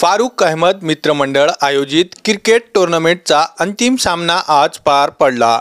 फारुख अहमद मित्रमंडळ आयोजित क्रिकेट टूर्नामेंटचा अंतिम सामना आज पार पडला।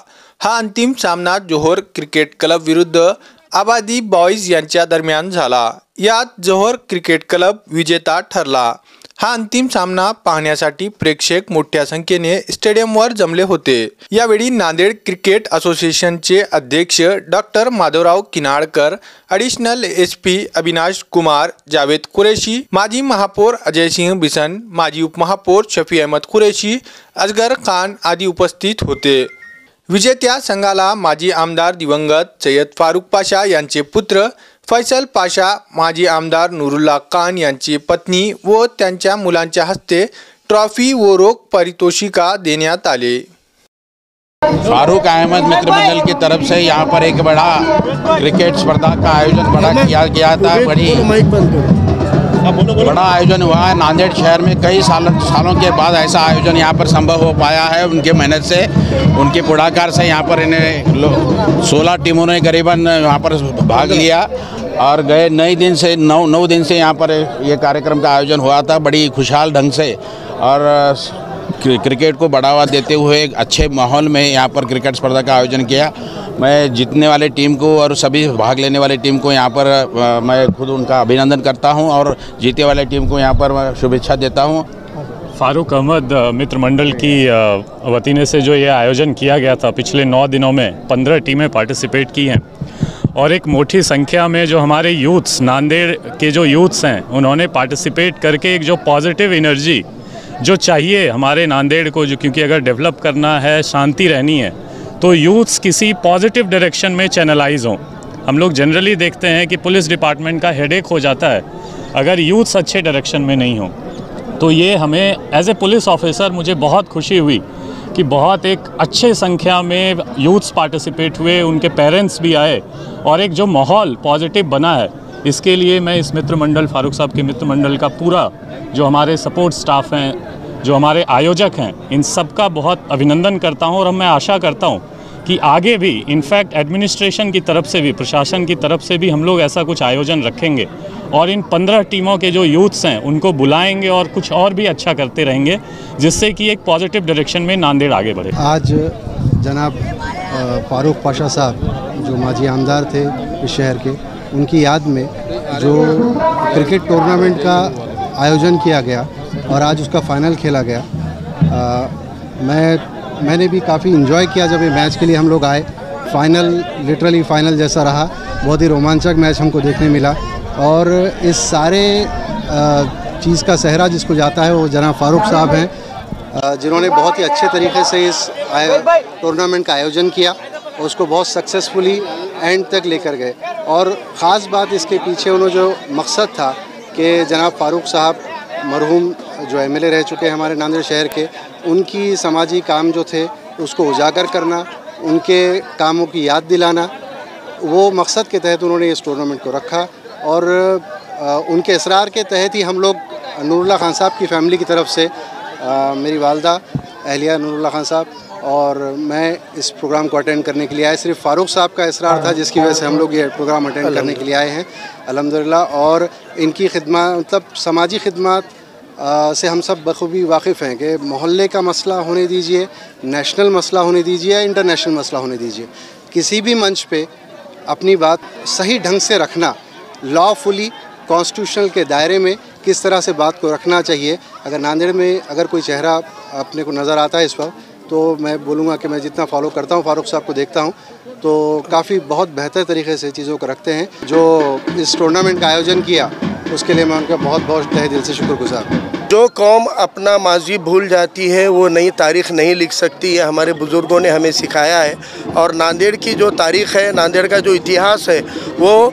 हा अंतिम सामना जोहर क्रिकेट क्लब विरुद्ध आबादी बॉयज यांच्या दरम्यान झाला। यात जोहर क्रिकेट क्लब विजेता ठरला। हा अंतिम सामना पाहण्यासाठी प्रेक्षक मोठ्या संख्येने स्टेडियमवर जमले होते। यावेळी नांदेड क्रिकेट असोसिएशनचे अध्यक्ष doctor Madhavrao Kinalkar, additional SP Avinash Kumar, Javed Qureshi, माजी महापौर अजय सिंह बिसन, माजी उपमहापौर शफी अहमद कुरेशी, असगर खान आदी उपस्थित होते। विजेत्या संघाला माजी आमदार दिवंगत सय्यद फारुख पाशा यांचे पुत्र फैसल पाशा, माजी आमदार नूरुल्लाह खान यांची पत्नी व त्यांच्या मुलांच्या हस्ते ट्रॉफी व रोख पारितोषिका देण्यात आले। फारुख अहमद मित्रमंडल की तरफ से यहाँ पर एक बड़ा क्रिकेट स्पर्धा का आयोजन किया गया था। बड़ा आयोजन हुआ है। नांदेड़ शहर में कई सालों के बाद ऐसा आयोजन यहाँ पर संभव हो पाया है। उनके मेहनत से, उनके पुढाकार से यहाँ पर इन्हें 16 टीमों ने करीबन यहाँ पर भाग लिया और गए 9 दिन से यहाँ पर ये कार्यक्रम का आयोजन हुआ था बड़ी खुशहाल ढंग से। और क्रिकेट को बढ़ावा देते हुए एक अच्छे माहौल में यहाँ पर क्रिकेट स्पर्धा का आयोजन किया। मैं जीतने वाले टीम को और सभी भाग लेने वाले टीम को यहाँ पर मैं खुद उनका अभिनंदन करता हूँ और जीतने वाले टीम को यहाँ पर मैं शुभेच्छा देता हूँ। फारुख अहमद मित्रमंडल की वतीने से जो ये आयोजन किया गया था, पिछले 9 दिनों में 15 टीमें पार्टिसिपेट की हैं और एक मोटी संख्या में जो हमारे यूथ्स, नांदेड़ के जो यूथ्स हैं, उन्होंने पार्टिसिपेट करके एक जो पॉजिटिव एनर्जी जो चाहिए हमारे नांदेड़ को, जो क्योंकि अगर डेवलप करना है, शांति रहनी है, तो यूथ्स किसी पॉजिटिव डायरेक्शन में चैनलाइज हों। हम लोग जनरली देखते हैं कि पुलिस डिपार्टमेंट का हेडेक हो जाता है अगर यूथ्स अच्छे डायरेक्शन में नहीं हों। तो ये हमें एज ए पुलिस ऑफिसर मुझे बहुत खुशी हुई कि बहुत एक अच्छे संख्या में यूथ्स पार्टिसिपेट हुए, उनके पेरेंट्स भी आए और एक जो माहौल पॉजिटिव बना है, इसके लिए मैं इस मित्रमंडल, फारुख साहब के मित्रमंडल का पूरा जो हमारे सपोर्ट स्टाफ हैं, जो हमारे आयोजक हैं, इन सब का बहुत अभिनंदन करता हूं। और मैं आशा करता हूं कि आगे भी इनफैक्ट एडमिनिस्ट्रेशन की तरफ से भी, प्रशासन की तरफ से भी हम लोग ऐसा कुछ आयोजन रखेंगे और इन 15 टीमों के जो यूथ्स हैं उनको बुलाएंगे और कुछ और भी अच्छा करते रहेंगे, जिससे कि एक पॉजिटिव डायरेक्शन में नांदेड़ आगे बढ़े। आज जनाब फारुख पाशा साहब जो माजी आमदार थे इस शहर के, उनकी याद में जो क्रिकेट टूर्नामेंट का आयोजन किया गया और आज उसका फ़ाइनल खेला गया, मैंने भी काफ़ी इन्जॉय किया जब ये मैच के लिए हम लोग आए। फ़ाइनल लिटरली फ़ाइनल जैसा रहा, बहुत ही रोमांचक मैच हमको देखने मिला और इस सारे चीज़ का सेहरा जिसको जाता है वो जनाब फारुख साहब हैं, जिन्होंने बहुत ही अच्छे तरीके से इस टूर्नामेंट का आयोजन किया और उसको बहुत सक्सेसफुली एंड तक लेकर गए। और ख़ास बात इसके पीछे उन्होंने जो मकसद था कि जनाब फारुख साहब मरहूम जो एमएलए रह चुके हैं हमारे नांदेड़ शहर के, उनकी समाजी काम जो थे उसको उजागर करना, उनके कामों की याद दिलाना, वो मकसद के तहत उन्होंने इस टूर्नामेंट को रखा। और उनके इसरार के तहत ही हम लोग नूरुल्लाह खान साहब की फ़ैमिली की तरफ से, मेरी वालदा अहलिया नूरुल्लाह खान साहब और मैं इस प्रोग्राम को अटेंड करने के लिए आए। सिर्फ फारुख साहब का इसरार था जिसकी वजह से हम लोग ये प्रोग्राम अटेंड करने के लिए आए हैं, अल्हम्दुलिल्लाह। और इनकी खिदमत, मतलब समाजी खिदमत से हम सब बखूबी वाकिफ़ हैं कि मोहल्ले का मसला होने दीजिए, नेशनल मसला होने दीजिए या इंटरनेशनल मसला होने दीजिए, किसी भी मंच पे अपनी बात सही ढंग से रखना, लॉफुली कॉन्स्टिट्यूशनल के दायरे में किस तरह से बात को रखना चाहिए। अगर नांदेड़ में अगर कोई चेहरा अपने को नज़र आता है इस वक्त, तो मैं बोलूँगा कि मैं जितना फॉलो करता हूँ फारुख साहब को देखता हूँ तो काफ़ी बहुत बेहतर तरीके से चीज़ों को रखते हैं। जो इस टूर्नामेंट का आयोजन किया उसके लिए मैं उनका बहुत बहुत तहे दिल से शुक्रगुजार हूँ। जो कौम अपना माजी भूल जाती है वो नई तारीख़ नहीं लिख सकती, ये हमारे बुज़ुर्गों ने हमें सिखाया है। और नांदेड़ की जो तारीख़ है, नांदेड़ का जो इतिहास है, वो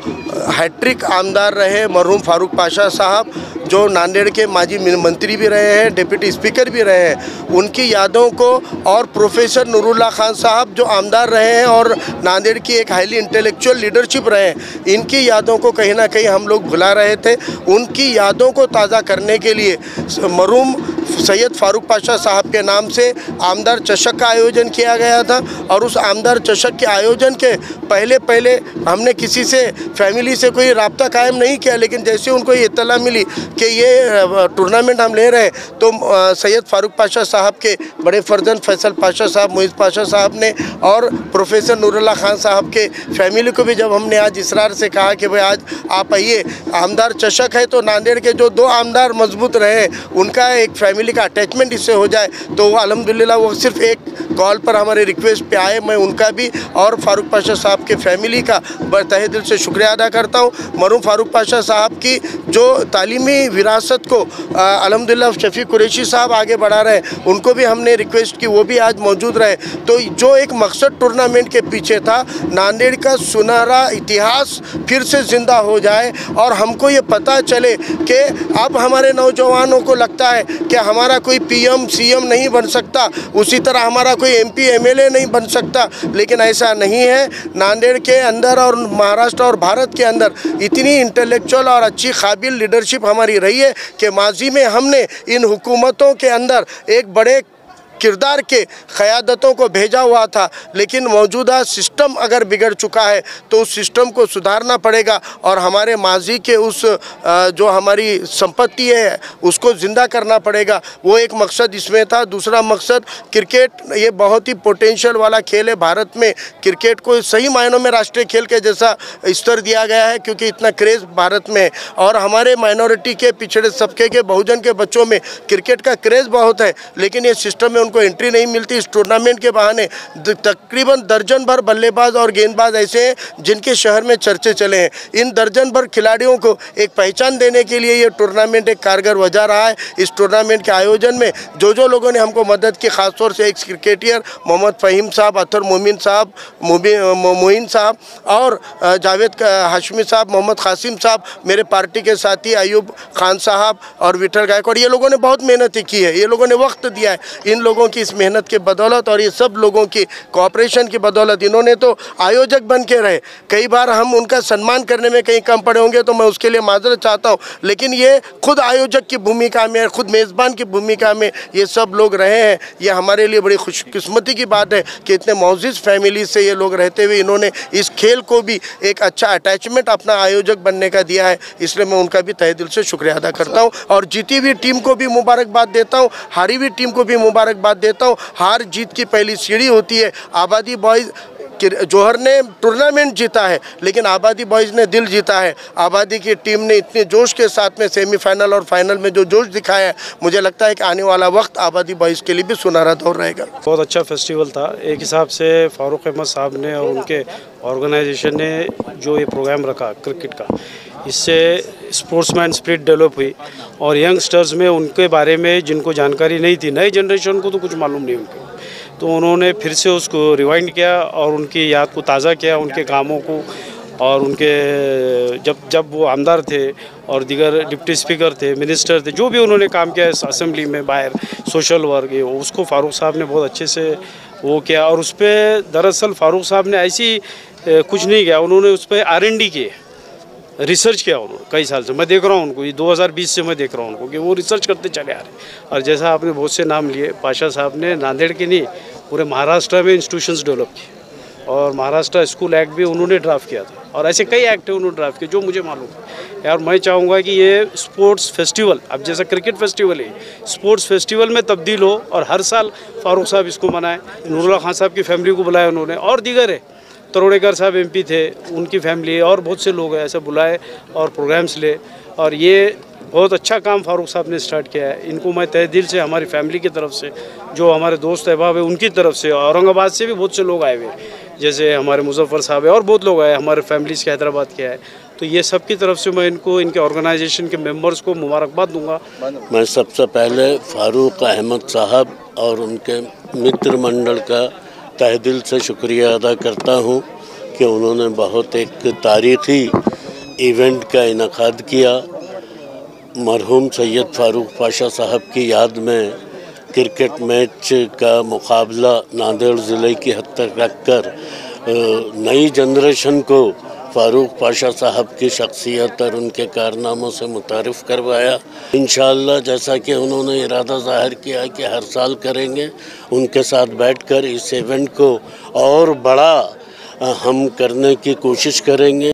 हैट्रिक आमदार रहे मरहूम फारुख पाशा साहब, जो नांदेड़ के माजी मंत्री भी रहे हैं, डिप्टी स्पीकर भी रहे हैं, उनकी यादों को, और प्रोफेसर नूरुल्लाह खान साहब जो आमदार रहे हैं और नांदेड़ की एक हाईली इंटेलेक्चुअल लीडरशिप रहे हैं, इनकी यादों को कहीं ना कहीं हम लोग भुला रहे थे। उनकी यादों को ताज़ा करने के लिए मरहूम सैयद फारूक पाशा साहब के नाम से आमदार चषक का आयोजन किया गया था। और उस आमदार चषक के आयोजन के पहले हमने किसी से फैमिली से कोई राब्ता कायम नहीं किया, लेकिन जैसे उनको ये इत्तला मिली कि ये टूर्नामेंट हम ले रहे हैं, तो सैयद फारूक पाशा साहब के बड़े फर्जंद फैसल पाशा साहब, मोइज़ पाशा साहब ने और प्रोफेसर नूरुल्लाह खान साहब के फैमिली को भी जब हमने आज इसरार से कहा कि भाई आज आप आइए, आमदार चषक है तो नांदेड़ के जो 2 आमदार मजबूत रहे उनका एक फैमिली का अटैचमेंट इससे हो जाए, तो वो अल्हम्दुलिल्लाह वो सिर्फ एक कॉल पर हमारे रिक्वेस्ट पे आए। मैं उनका भी और फारूक पाशा साहब के फैमिली का तहे दिल से शुक्रिया अदा करता हूँ। मरहूम फारूक पाशा साहब की जो तालीमी विरासत को अल्हम्दुलिल्लाह शफीक कुरैशी साहब आगे बढ़ा रहे हैं, उनको भी हमने रिक्वेस्ट की वो भी आज मौजूद रहे। तो जो एक मकसद टूर्नामेंट के पीछे था, नांदेड़ का सुनहरा इतिहास फिर से ज़िंदा हो जाए और हमको ये पता चले कि अब हमारे नौजवानों को लगता है कि हमारा कोई पीएम सीएम नहीं बन सकता, उसी तरह हमारा कोई एमपी एमएलए नहीं बन सकता, लेकिन ऐसा नहीं है। नांदेड़ के अंदर और महाराष्ट्र और भारत के अंदर इतनी इंटेलेक्चुअल और अच्छी काबिल लीडरशिप हमारी रही है कि माजी में हमने इन हुकूमतों के अंदर एक बड़े किरदार के क़यादतों को भेजा हुआ था, लेकिन मौजूदा सिस्टम अगर बिगड़ चुका है तो उस सिस्टम को सुधारना पड़ेगा और हमारे माजी के उस जो हमारी संपत्ति है उसको ज़िंदा करना पड़ेगा। वो एक मकसद इसमें था। दूसरा मकसद, क्रिकेट ये बहुत ही पोटेंशियल वाला खेल है। भारत में क्रिकेट को सही मायनों में राष्ट्रीय खेल के जैसा स्तर दिया गया है, क्योंकि इतना क्रेज़ भारत में है और हमारे माइनॉरिटी के, पिछड़े तबके के, बहुजन के बच्चों में क्रिकेट का क्रेज़ बहुत है, लेकिन ये सिस्टम में उनको एंट्री नहीं मिलती। इस टूर्नामेंट के बहाने तकरीबन दर्जन भर बल्लेबाज और गेंदबाज ऐसे हैं जिनके शहर में चर्चे चले हैं। इन दर्जन भर खिलाड़ियों को एक पहचान देने के लिए ये टूर्नामेंट एक कारगर वजह रहा है। इस टूर्नामेंट के आयोजन में जो लोगों ने हमको मदद की, ख़ासतौर से एक्स क्रिकेटर मोहम्मद फ़हीम साहब, अतर मोमिन साहब, मोइन साहब और जावेद हाशमी साहब, मोहम्मद कासिम साहब, मेरे पार्टी के साथी अयूब खान साहब और विठल गायकवाड़, ये लोगों ने बहुत मेहनत की है, ये लोगों ने वक्त दिया है। इन लोगों की इस मेहनत के बदौलत और ये सब लोगों की कोऑपरेशन की बदौलत, इन्होंने तो आयोजक बन के रहे। कई बार हम उनका सम्मान करने में कहीं कम पड़े होंगे तो मैं उसके लिए माजरत चाहता हूँ, लेकिन ये खुद आयोजक की भूमिका में, खुद मेज़बान की भूमिका में ये सब लोग रहे हैं। ये हमारे लिए बड़ी खुशकिस्मती की बात है कि इतने मोअज़्ज़िज़ फैमिली से ये लोग रहते हुए इन्होंने इस खेल को भी एक अच्छा अटैचमेंट अपना आयोजक बनने का दिया है। इसलिए मैं उनका भी तहे दिल से शुक्रिया अदा करता हूँ और जीती हुई टीम को भी मुबारकबाद देता हूँ, हारी हुई टीम को भी मुबारकबाद देता हूँ। हार जीत की पहली सीढ़ी होती है। आबादी बॉयज़ जौहर ने टूर्नामेंट जीता है, लेकिन आबादी बॉयज़ ने दिल जीता है। आबादी की टीम ने इतने जोश के साथ में सेमीफाइनल और फाइनल में जो जोश दिखाया है, मुझे लगता है कि आने वाला वक्त आबादी बॉयज़ के लिए भी सुनहरा दौर रहेगा। बहुत अच्छा फेस्टिवल था। एक हिसाब से फारूक अहमद साहब ने और उनके ऑर्गेनाइजेशन ने जो ये प्रोग्राम रखा क्रिकेट का, इससे स्पोर्ट्समैन स्पिरिट डेवलप हुई और यंगस्टर्स में उनके बारे में जिनको जानकारी नहीं थी, नई जनरेशन को तो कुछ मालूम नहीं उनको, तो उन्होंने फिर से उसको रिवाइंड किया और उनकी याद को ताज़ा किया, उनके कामों को और उनके जब वो आमदार थे और दीगर डिप्टी स्पीकर थे, मिनिस्टर थे, जो भी उन्होंने काम किया असेंबली में, बाहर सोशल वर्क, उसको फारूक साहब ने बहुत अच्छे से वो किया। और उस पर दरअसल फारूक साहब ने ऐसी कुछ नहीं किया, उन्होंने उस पर R&D किए, रिसर्च किया उन्होंने कई साल से। मैं देख रहा हूँ उनको, ये 2020 से मैं देख रहा हूँ उनको कि वो रिसर्च करते चले आ रहे। और जैसा आपने बहुत से नाम लिए, पाशा साहब ने नांदेड़ के नहीं पूरे महाराष्ट्र में इंस्टीट्यूशंस डेवलप किए और महाराष्ट्र स्कूल एक्ट भी उन्होंने ड्राफ्ट किया था और ऐसे कई एक्ट है उन्होंने ड्राफ्ट किए जो मुझे मालूम है। और मैं चाहूँगा कि ये स्पोर्ट्स फेस्टिवल, अब जैसा क्रिकेट फेस्टिवल है, स्पोर्ट्स फेस्टिवल में तब्दील हो और हर साल फारूक साहब इसको मनाएं। नूरुल्लाह खान साहब की फैमिली को बुलाया उन्होंने और दीगर है, तरोड़ेकर साहब MP थे, उनकी फैमिली और बहुत से लोग हैं, ऐसे बुलाए और प्रोग्राम्स ले। और ये बहुत अच्छा काम फारूक साहब ने स्टार्ट किया है। इनको मैं तहे दिल से हमारी फैमिली की तरफ से, जो हमारे दोस्त अहबाब है उनकी तरफ से, औरंगाबाद से भी बहुत से लोग आए हुए, जैसे हमारे मुजफ्फर साहब है और बहुत लोग आए, हमारे फैमिलीज़ के हैदराबाद के आए, तो ये सब की तरफ से मैं इनको, इनके ऑर्गेनाइजेशन के मेंबर्स को मुबारकबाद दूंगा। मैं सबसे पहले फारूक अहमद साहब और उनके मित्र मंडल का तहे दिल से शुक्रिया अदा करता हूँ कि उन्होंने बहुत एक तारीख़ी इवेंट का इनेकाद किया। मरहूम सैयद फारूक पाशा साहब की याद में क्रिकेट मैच का मुकाबला नांदेड़ ज़िले की हद तक रख कर नई जनरेशन को फ़ारूक पाशा साहब की शख्सियत और उनके कारनामों से मुतारिफ़ करवाया। इंशाअल्लाह जैसा कि उन्होंने इरादा ज़ाहिर किया कि हर साल करेंगे, उनके साथ बैठकर इस इवेंट को और बड़ा हम करने की कोशिश करेंगे।